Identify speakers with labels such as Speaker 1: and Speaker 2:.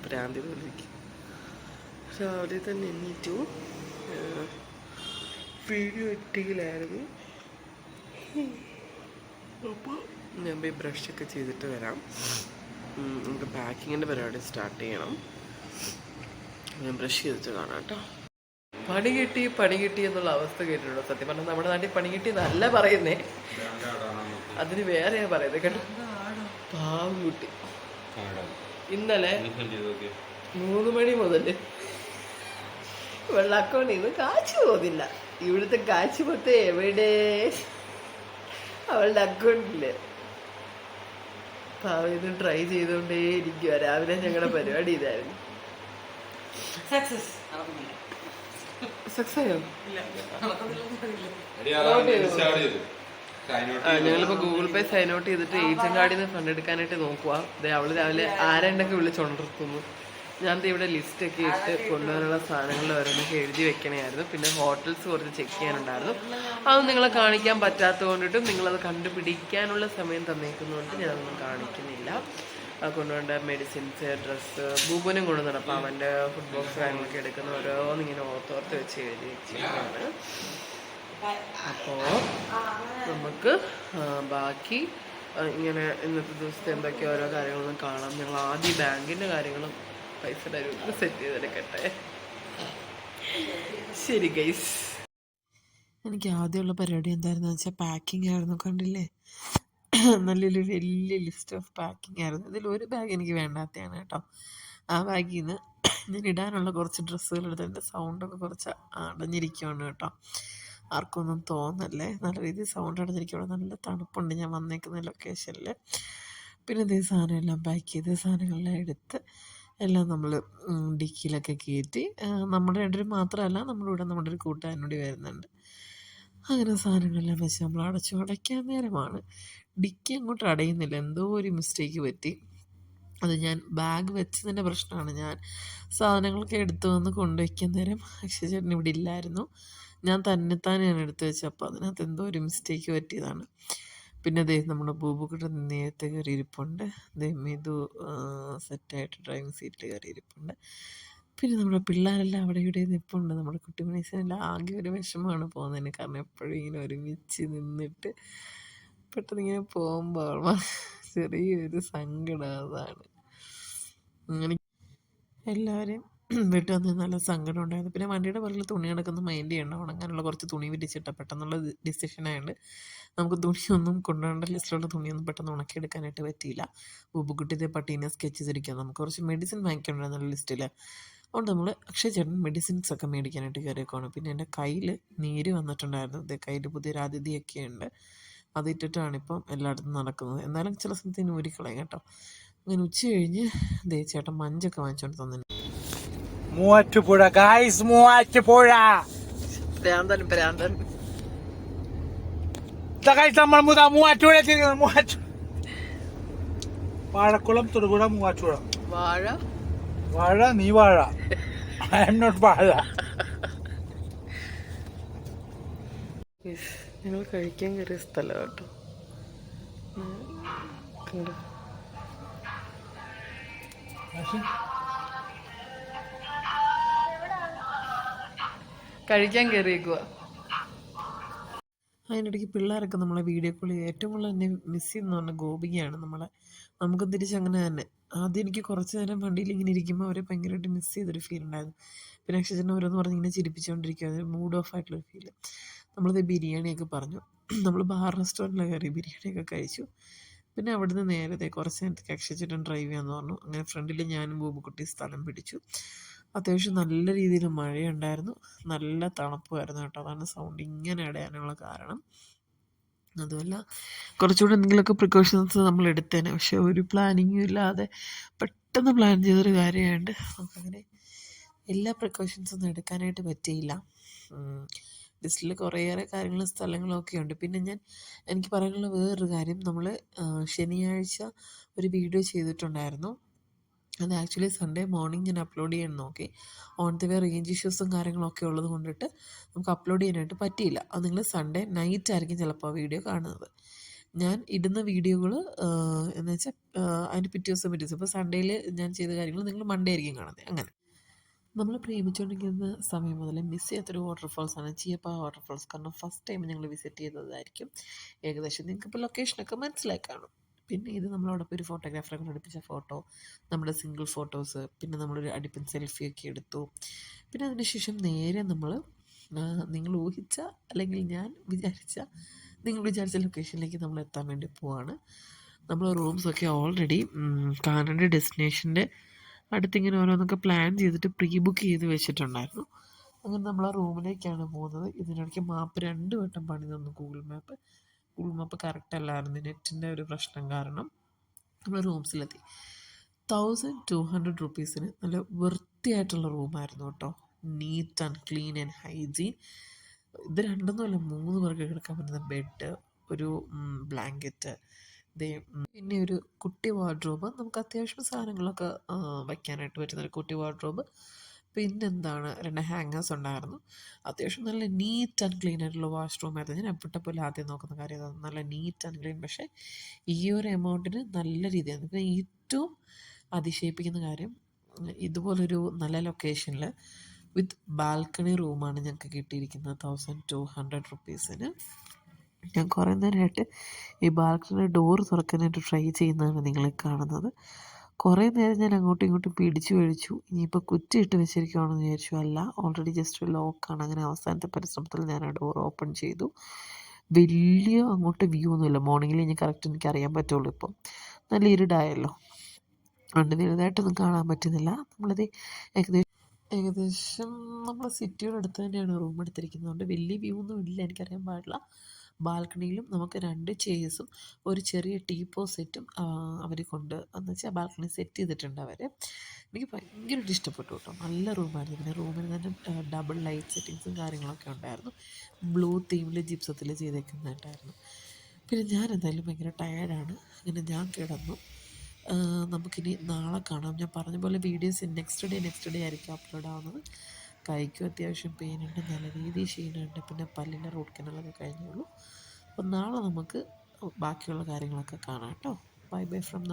Speaker 1: ഭ്രാന്തി പോലെ ഇരിക്കും. രാവിലെ തന്നെ എണീറ്റു. വീഡിയോ എഡിറ്റിങ്ങിലായിരുന്നു. അപ്പോൾ ഞാൻ പോയി ബ്രഷൊക്കെ ചെയ്തിട്ട് വരാം. നമുക്ക് പാക്കിങ്ങിൻ്റെ പരിപാടി സ്റ്റാർട്ട് ചെയ്യണം. ഞാൻ ബ്രഷ് ചെയ്തിട്ട് കാണാം കേട്ടോ. പണി കിട്ടി എന്നുള്ള അവസ്ഥ കേട്ടിട്ടുണ്ടോ? സത്യം പറഞ്ഞാൽ നമ്മുടെ നാട്ടിൽ പണി കിട്ടി എന്നല്ല പറയുന്നേ, അതിന് വേറെയാ പറയുന്നത് കേട്ടോ. പാവം കുട്ടി ഇന്നലെ 3 മണി മുതൽ വെള്ളാക്കോണ്ടിൽ നിന്ന് കാശ് പോകുന്നില്ല. ഇവിടുത്തെ കാശ് മൊത്തം എവിടെ? അവളുടെ അക്കൗണ്ടില്. പാവം ഇത് ട്രൈ ചെയ്തുകൊണ്ടേ ഇരിക്കുക. രാവിലെ ഞങ്ങളുടെ പരിപാടി ഇതായിരുന്നു. സക്സസ് ആയോ? ഞങ്ങളിപ്പോൾ ഗൂഗിൾ പേ സൈൻ ഔട്ട് ചെയ്തിട്ട് ഏജന്റ് കാർഡിൽ നിന്ന് ഫണ്ട് എടുക്കാനായിട്ട് നോക്കുക. അവള് രാവിലെ ആരെണ്ടൊക്കെ വിളിച്ചുകൊണ്ടിരുത്തുന്നു. ഞാൻ ഇവിടെ ലിസ്റ്റൊക്കെ ഇട്ട് കൊണ്ടുവരാനുള്ള സാധനങ്ങൾ ഓരോന്നൊക്കെ എഴുതി വെക്കണമായിരുന്നു. പിന്നെ ഹോട്ടൽസ് കുറച്ച് ചെക്ക് ചെയ്യാനുണ്ടായിരുന്നു. അത് നിങ്ങളെ കാണിക്കാൻ പറ്റാത്തത് കൊണ്ടിട്ടും നിങ്ങളത് കണ്ടുപിടിക്കാനുള്ള സമയം തന്നേക്കുന്നതുകൊണ്ട് ഞാനതൊന്നും കാണിക്കുന്നില്ല. കൊണ്ടുപോകേണ്ട മെഡിസിൻസ്, ഡ്രസ്സ്, ബൂബനും കൊണ്ടുവന്നിട്ട് അപ്പം അവൻ്റെ ഫുഡ് ബോക്സ് കാര്യങ്ങളൊക്കെ എടുക്കുന്ന ഓരോന്നിങ്ങനെ ഓർത്തോർത്ത് വെച്ച് എഴുതി വെച്ചിട്ടാണ്. അപ്പോൾ നമുക്ക് ബാക്കി ഇങ്ങനെ ഇന്നത്തെ ദിവസത്തെ എന്തൊക്കെയോ ഓരോ കാര്യങ്ങളൊന്നും കാണാം. ഞങ്ങൾ ആദ്യം ബാങ്കിൻ്റെ കാര്യങ്ങളും പൈസയുടെ ഒരു സെറ്റ് ചെയ്തെടുക്കട്ടെ. ശരി ഗൈസ്. എനിക്ക് ആദ്യമുള്ള പരിപാടി എന്തായിരുന്നു വെച്ചാൽ പാക്കിംഗ് ആയിരുന്നു. കണ്ടില്ലേ, നല്ലൊരു വലിയ ലിസ്റ്റ് ഓഫ് പാക്കിംഗ് ആയിരുന്നു. ഇതിലൊരു ബാഗ് എനിക്ക് വേണ്ടാത്തതാണ് കേട്ടോ. ആ ബാഗിൽ നിന്ന് ഞാൻ ഇടാനുള്ള കുറച്ച് ഡ്രസ്സുകൾ എടുത്തതിൻ്റെ സൗണ്ടൊക്കെ കുറച്ച് അടഞ്ഞിരിക്കുകയാണ് കേട്ടോ. ആർക്കൊന്നും തോന്നല്ലേ, നല്ല രീതിയിൽ സൗണ്ട് അടഞ്ഞിരിക്കുകയാണ്. നല്ല തണുപ്പുണ്ട് ഞാൻ വന്നേക്കുന്ന ലൊക്കേഷനിൽ. പിന്നെ ഇതേ സാധനമെല്ലാം പാക്ക് ചെയ്ത് സാധനങ്ങളെല്ലാം എടുത്ത് എല്ലാം നമ്മൾ ഡിക്കിയിലൊക്കെ കയറ്റി. നമ്മുടെ രണ്ടുപേരും മാത്രമല്ല, നമ്മുടെ കൂടെ നമ്മുടെ ഒരു കൂട്ടുകാരനോട് വരുന്നുണ്ട്. അങ്ങനെ സാധനങ്ങളെല്ലാം വെച്ച് നമ്മൾ അടയ്ക്കാൻ നേരമാണ്. ഡിക്കി അങ്ങോട്ട് അടയുന്നില്ല, എന്തോ ഒരു മിസ്റ്റേക്ക് പറ്റി. അത് ഞാൻ ബാഗ് വെച്ചതിൻ്റെ പ്രശ്നമാണ്. ഞാൻ സാധനങ്ങളൊക്കെ എടുത്തു വന്ന് കൊണ്ടുവയ്ക്കാൻ നേരം അക്ഷയ് ചേട്ടൻ ഇവിടെ ഇല്ലായിരുന്നു. ഞാൻ തന്നെത്താനെയാണ് എടുത്തു വെച്ചത്. അപ്പോൾ അതിനകത്ത് എന്തോ ഒരു മിസ്റ്റേക്ക് പറ്റിയതാണ്. പിന്നെ ദേ നമ്മുടെ ബൂബുക്കുട്ട നേരത്തെ കയറിയിരിപ്പുണ്ട്. ദേ മിതു സെറ്റായിട്ട് ഡ്രൈവിംഗ് സീറ്റിൽ കയറിയിരിപ്പുണ്ട്. പിന്നെ നമ്മുടെ പിള്ളേരെല്ലാം അവിടെ ഇവിടെ നിൽപ്പുണ്ട്. നമ്മുടെ കുട്ടി മനുഷ്യനെല്ലാം ആകെ ഒരു വിഷമമാണ് പോകുന്നതിന്. കാരണം എപ്പോഴും ഇങ്ങനെ ഒരുമിച്ച് നിന്നിട്ട് പെട്ടെന്ന് ഇങ്ങനെ പോകുമ്പോൾ ചെറിയൊരു സങ്കടം അതാണ്. അങ്ങനെ എല്ലാവരെയും വീട്ടിൽ വന്ന് നല്ല സങ്കടം ഉണ്ടായിരുന്നു. പിന്നെ വണ്ടിയുടെ പുറകിൽ തുണി കിടക്കുന്ന മൈൻഡ് ചെയ്യണം. ഉണങ്ങാനുള്ള കുറച്ച് തുണി വിരിച്ചിട്ട പെട്ടെന്നുള്ള ഡിസിഷനായതുകൊണ്ട് നമുക്ക് തുണിയൊന്നും കൊണ്ടുപോകേണ്ട ലിസ്റ്റിലുള്ള തുണിയൊന്നും പെട്ടെന്ന് ഉണക്കിയെടുക്കാനായിട്ട് പറ്റിയില്ല. ബുബുക്കുട്ടിയുടെ പട്ടീനെ സ്കെച്ച് ചെയ്തിരിക്കുക. നമുക്ക് കുറച്ച് മെഡിസിൻ വാങ്ങിക്കണ്ടായിരുന്നുള്ള ലിസ്റ്റിൽ. അതുകൊണ്ട് നമ്മൾ അക്ഷയ് ചേട്ടൻ മെഡിസിൻസ് ഒക്കെ മേടിക്കാനായിട്ട് കയറിയേക്കാണ്. പിന്നെ എൻ്റെ കയ്യിൽ നീര് വന്നിട്ടുണ്ടായിരുന്നു. അതേ കയ്യിൽ പുതിയൊരു അതിഥിയൊക്കെ ഉണ്ട്. അതിട്ടിട്ടാണ് ഇപ്പം എല്ലായിടത്തും നടക്കുന്നത്. എന്നാലും ചില സമയത്ത് ഊരിക്കളയും കേട്ടോ. അങ്ങനെ ഉച്ച കഴിഞ്ഞ് ദേ ചേട്ടൻ മഞ്ചൊക്കെ വാങ്ങിച്ചോണ്ട് തന്നെ.
Speaker 2: മൂവാറ്റുപുഴ ഗായ്സ്, മൂവാറ്റുപുഴ
Speaker 1: പ്രാന്തൻ പ്രാന്തൻ.
Speaker 2: നമ്മൾ മൂവാറ്റുപുഴ വാഴക്കുളം, തൊടുപുഴ, മൂവാറ്റുപുഴ.
Speaker 1: വാഴ
Speaker 2: വാഴ, നീ വാഴ. ഐ എം നോട്ട് വാഴ.
Speaker 1: ഞങ്ങൾ കഴിക്കാൻ കയറിയ സ്ഥലം കേട്ടോ. കണ്ടോ, കഴിക്കാൻ കയറിയേക്കുക. അതിനിടയ്ക്ക് പിള്ളേരൊക്കെ നമ്മളെ വീഡിയോ കോൾ ചെയ്ത് ഏറ്റവും കൂടുതൽ എന്നെ മിസ് ചെയ്യുന്ന പറഞ്ഞാൽ ഗോപികയാണ്. നമുക്ക് തിരിച്ചങ്ങനെ തന്നെ. ആദ്യം എനിക്ക് കുറച്ച് നേരം വണ്ടിയിൽ ഇങ്ങനെ ഇരിക്കുമ്പോൾ അവരെ ഭയങ്കരമായിട്ട് മിസ് ചെയ്തൊരു ഫീൽ ഉണ്ടായിരുന്നു. പിന്നെ അക്ഷയച്ചേട്ടൻ ഓരോന്ന് പറഞ്ഞ് ഇങ്ങനെ ചിരിപ്പിച്ചുകൊണ്ടിരിക്കുക, ഒരു മൂഡ് ഓഫ് ആയിട്ടുള്ളൊരു ഫീല്. നമ്മളിത് ബിരിയാണിയൊക്കെ പറഞ്ഞു. നമ്മൾ ബാർ റെസ്റ്റോറൻറ്റിലൊക്കെ കയറി ബിരിയാണിയൊക്കെ കഴിച്ചു. പിന്നെ അവിടുന്ന് നേരത്തെ കുറച്ച് നേരത്തേക്ക് അക്ഷയച്ചേട്ടൻ ഡ്രൈവ് ചെയ്യാമെന്ന് പറഞ്ഞു. അങ്ങനെ ഫ്രണ്ടിൽ ഞാനും ബൂബുക്കുട്ടി സ്ഥലം പിടിച്ചു. അത്യാവശ്യം നല്ല രീതിയിൽ മഴയുണ്ടായിരുന്നു, നല്ല തണുപ്പുമായിരുന്നു കേട്ടോ. അതാണ് സൗണ്ട് ഇങ്ങനെ അടയാനുള്ള കാരണം. അതുമല്ല കുറച്ചുകൂടെ എന്തെങ്കിലുമൊക്കെ പ്രിക്കോഷൻസ് നമ്മൾ എടുത്തേനെ. പക്ഷെ ഒരു പ്ലാനിങ്ങും ഇല്ലാതെ പെട്ടെന്ന് പ്ലാൻ ചെയ്തൊരു കാര്യമായതുകൊണ്ട് നമുക്കങ്ങനെ എല്ലാ പ്രിക്കോഷൻസൊന്നും എടുക്കാനായിട്ട് പറ്റിയില്ല. ലിസ്റ്റിൽ കുറേയേറെ കാര്യങ്ങളും സ്ഥലങ്ങളും ഒക്കെ ഉണ്ട്. പിന്നെ എനിക്ക് പറയാനുള്ള വേറൊരു കാര്യം, നമ്മൾ ശനിയാഴ്ച ഒരു വീഡിയോ ചെയ്തിട്ടുണ്ടായിരുന്നു. അത് ആക്ച്വലി സൺഡേ മോർണിംഗ് ഞാൻ അപ്ലോഡ് ചെയ്യാൻ നോക്കി. ഓൺ ദി വേ റേഞ്ച് ഇഷ്യൂസും കാര്യങ്ങളൊക്കെ ഉള്ളത് കൊണ്ടിട്ട് നമുക്ക് അപ്ലോഡ് ചെയ്യാനായിട്ട് പറ്റിയില്ല. അത് നിങ്ങൾ സൺഡേ നൈറ്റ് ആയിരിക്കും ചിലപ്പോൾ വീഡിയോ കാണുന്നത്. ഞാൻ ഇടുന്ന വീഡിയോകൾ എന്ന് വെച്ചാൽ അതിന് പിറ്റേ ദിവസം ഇപ്പോൾ സൺഡേയിൽ ഞാൻ ചെയ്ത കാര്യങ്ങൾ നിങ്ങൾ മൺഡേ ആയിരിക്കും കാണുന്നത്. അങ്ങനെ നമ്മൾ പ്രേമിച്ചുകൊണ്ടിരിക്കുന്ന സമയം മുതൽ മിസ് ചെയ്യാത്തൊരു വാട്ടർഫാൾസാണ് ചിയപ്പ വാട്ടർഫാൾസ്. കാരണം ഫസ്റ്റ് ടൈം ഞങ്ങൾ വിസിറ്റ് ചെയ്തതായിരിക്കും. ഏകദേശം നിങ്ങൾക്കിപ്പോൾ ലൊക്കേഷനൊക്കെ മനസ്സിലായി കാണും. പിന്നെ ഇത് നമ്മളോടൊപ്പം ഒരു ഫോട്ടോഗ്രാഫറെ കൊണ്ട് അടുപ്പിച്ച ഫോട്ടോ, നമ്മുടെ സിംഗിൾ ഫോട്ടോസ്, പിന്നെ നമ്മളൊരു അടുപ്പിൻ സെൽഫിയൊക്കെ എടുത്തു. പിന്നെ അതിന് ശേഷം നേരെ നമ്മൾ നിങ്ങൾ ഊഹിച്ച അല്ലെങ്കിൽ നിങ്ങൾ വിചാരിച്ച ലൊക്കേഷനിലേക്ക് നമ്മൾ എത്താൻ വേണ്ടി പോവാണ്. നമ്മൾ റൂംസൊക്കെ ഓൾറെഡി കാണേണ്ട ഡെസ്റ്റിനേഷൻ്റെ അടുത്തിങ്ങനെ ഓരോന്നൊക്കെ പ്ലാൻ ചെയ്തിട്ട് പ്രീ ബുക്ക് ചെയ്ത് വെച്ചിട്ടുണ്ടായിരുന്നു. അങ്ങനെ നമ്മൾ ആ റൂമിലേക്കാണ് പോകുന്നത്. ഇതിനിടയ്ക്ക് മാപ്പ് 2 വട്ടം പണി തന്നു. ഗൂഗിൾ മാപ്പ് കറക്റ്റ് അല്ലായിരുന്നു. നെറ്റിൻ്റെ ഒരു പ്രശ്നം കാരണം നമ്മൾ റൂംസിലെത്തി. 1200 റുപ്പീസിന് നല്ല വൃത്തിയായിട്ടുള്ള റൂമായിരുന്നു കേട്ടോ. Neat and clean and hygiene. ഇത് 2 3 പേർക്ക് കിടക്കാൻ പറ്റുന്ന ബെഡ്, ഒരു ബ്ലാങ്കറ്റ്, പിന്നെ ഒരു കുട്ടി വാർഡ്രോബ്, നമുക്ക് അത്യാവശ്യം സാധനങ്ങളൊക്കെ വയ്ക്കാനായിട്ട് പറ്റുന്നൊരു കുട്ടി വാർഡ്രോബ്. പിന്നെന്താണ് 2 ഹാങ്ങേഴ്സ് ഉണ്ടായിരുന്നു. അത്യാവശ്യം നല്ല നീറ്റ് ആൻഡ് ക്ലീൻ ആയിട്ടുള്ള വാഷ്റൂമായിരുന്നു. ഞാൻ എവിടെ പോലും ആദ്യം നോക്കുന്ന കാര്യം അതാണ്, നല്ല നീറ്റ് ആൻഡ് ക്ലീൻ. പക്ഷേ ഈ ഒരു എമൗണ്ടിന് നല്ല രീതിയാണ്. പിന്നെ ഏറ്റവും അതിശയിപ്പിക്കുന്ന കാര്യം, ഇതുപോലൊരു നല്ല ലൊക്കേഷനിൽ വിത്ത് ബാൽക്കണി റൂമാണ് ഞങ്ങൾക്ക് കിട്ടിയിരിക്കുന്നത് 1200 റുപ്പീസിന്. ഞാൻ കുറേ നേരമായിട്ട് ഈ ബാൽക്കണി ഡോറ് തുറക്കാനായിട്ട് ട്രൈ ചെയ്യുന്നതാണ് നിങ്ങളെ കാണുന്നത്. കുറേ നേരം ഞാൻ അങ്ങോട്ടും ഇങ്ങോട്ടും പിടിച്ചു വലിച്ചു. ഇനിയിപ്പോൾ കുറ്റിയിട്ട് വെച്ചിരിക്കുകയാണെന്ന് വിചാരിച്ചു. അല്ല, ഓൾറെഡി ജസ്റ്റ് ഒരു ലോക്കാണ്. അങ്ങനെ അവസാനത്തെ പരിശ്രമത്തിൽ ഞാൻ ആ ഡോർ ഓപ്പൺ ചെയ്തു. വലിയ അങ്ങോട്ട് വ്യൂ ഒന്നുമില്ല. മോർണിംഗിൽ ഇനി കറക്റ്റ് എനിക്കറിയാൻ പറ്റുള്ളൂ. ഇപ്പം നല്ല ഇരുടായല്ലോ, അതുകൊണ്ട് വലുതായിട്ടൊന്നും കാണാൻ പറ്റുന്നില്ല. നമ്മളത് ഏകദേശം നമ്മൾ സിറ്റിയോട് അടുത്ത് തന്നെയാണ് റൂം എടുത്തിരിക്കുന്നത്. അതുകൊണ്ട് വലിയ വ്യൂ ഒന്നും ഇല്ല, എനിക്കറിയാൻ പാടില്ല. ബാൽക്കണിയിലും നമുക്ക് 2 ചെയേഴ്സും ഒരു ചെറിയ ടീപ്പോ സെറ്റും അവർ കൊണ്ട് എന്ന് വെച്ചാൽ ബാൽക്കണി സെറ്റ് ചെയ്തിട്ടുണ്ട് അവർ. എനിക്ക് ഭയങ്കരമായിട്ട് ഇഷ്ടപ്പെട്ടു കേട്ടോ. നല്ല റൂമായിരുന്നു. പിന്നെ റൂമിന് തന്നെ ഡബിൾ ലൈറ്റ് സെറ്റിങ്സും കാര്യങ്ങളൊക്കെ ഉണ്ടായിരുന്നു. ബ്ലൂ തീമിൽ ജിപ്സത്തിൽ ചെയ്തേക്കുന്നുണ്ടായിരുന്നു. പിന്നെ ഞാൻ എന്തായാലും ഭയങ്കര ടയേർഡാണ്. അങ്ങനെ ഞാൻ കിടന്നു. നമുക്കിനി നാളെ കാണാം. ഞാൻ പറഞ്ഞ പോലെ വീഡിയോസ് നെക്സ്റ്റ് ഡേ ആയിരിക്കും അപ്ലോഡ് ആവുന്നത്. കൈക്കും അത്യാവശ്യം പെയിനുണ്ട്, നല്ല രീതിയിൽ ക്ഷീണമുണ്ട്. പിന്നെ പല്ലിൻ്റെ റൂട്ട് കനാലൊക്കെ കഴിഞ്ഞുള്ളൂ. അപ്പോൾ നാളെ നമുക്ക് ബാക്കിയുള്ള കാര്യങ്ങളൊക്കെ കാണാം കേട്ടോ. Bye bye from